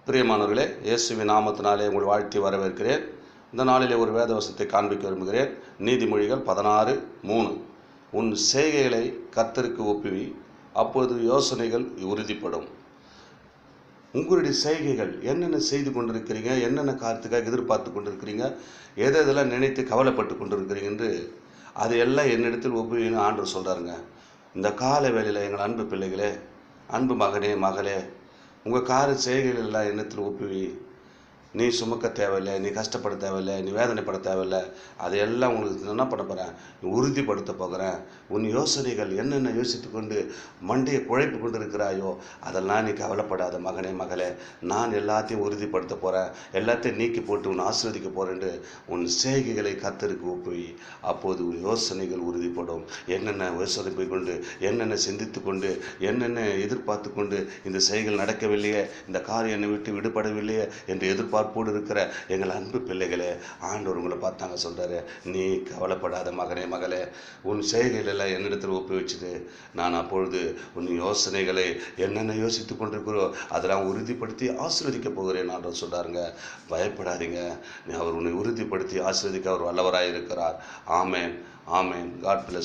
பிரியமானவர்களே, இயேசுவின் நாமத்தினாலே உங்கள் வாழ்த்தி வரவேற்கிறேன். இந்த நாளிலே ஒரு வேதவசனத்தை காண்பிக்க விரும்புகிறேன். நீதிமொழிகள் 16:3. உன் செய்கைகளை கர்த்தருக்கு ஒப்புவி, அப்பொழுது யோசனைகள் உறுதிப்படும். உங்களுடைய செய்கைகள் என்னென்ன செய்து கொண்டிருக்கிறீங்க, என்னென்ன காரியத்துக்காக எதிர்பார்த்து கொண்டிருக்கிறீங்க, எதெல்லாம் நினைத்து கவலைப்பட்டு கொண்டிருக்கிறீங்க என்று அதையெல்லாம் என்னிடத்தில் ஒப்புவின்னு ஆண்டவர் சொல்கிறாருங்க. இந்த கால வேளையில் எங்கள் அன்பு பிள்ளைகளே, அன்பு மகனே மகளே, உங்கள் செய்கைகள் எல்லாம் எண்ணத்தில் ஒப்புவி. நீ சுமக்க தேவையில்லை, நீ கஷ்டப்பட தேவையில்லை, நீ வேதனைப்பட தேவையில்லை. அதையெல்லாம் உங்களுக்கு என்ன பண்ண போகிறேன், உறுதிப்படுத்த போகிறேன். உன் யோசனைகள் என்னென்ன யோசித்து கொண்டு மண்டையை குழைப்பு கொண்டு இருக்கிறாயோ அதெல்லாம் நீ கவலைப்படாத மகனே மகளே. நான் எல்லாத்தையும் உறுதிப்படுத்த போகிறேன், எல்லாத்தையும் நீக்கி போட்டு உன்னை ஆசீர்வதிக்க போகிறேன். உன் செய்கைகளை கர்த்தருக்கு ஒப்புவி, அப்போது உன் யோசனைகள் உறுதிப்படும். என்னென்ன யோசனை கொண்டு, என்னென்ன சிந்தித்து கொண்டு, என்னென்ன எதிர்பார்த்து கொண்டு இந்த செய்கைகள் நடக்கவில்லையே, இந்த காரியம் என்னை விட்டு விடுபடவில்லையே என்று எதிர்பார்ப்போடு இருக்கிற எங்கள் அன்பு பிள்ளைகளே, ஆண்டவர் உங்களை பார்த்தாங்க சொல்கிறாரு, நீ கவலைப்படாத மகனே மகளே. உன் செய்கைகள் எல்லாம் என்னிடத்தில் ஒப்பி வச்சுது. நான் அப்பொழுது உன் யோசனைகளை என்னென்ன யோசித்து கொண்டிருக்கிறோ அதெல்லாம் உறுதிப்படுத்தி ஆசீர்வதிக்க போகிறேன் ஆண்டவர் சொல்கிறாருங்க. பயப்படாதீங்க, அவர் உன்னை உறுதிப்படுத்தி ஆசீர்வதிக்க அவர் வல்லவராக இருக்கிறார். Amen, amen. God plus.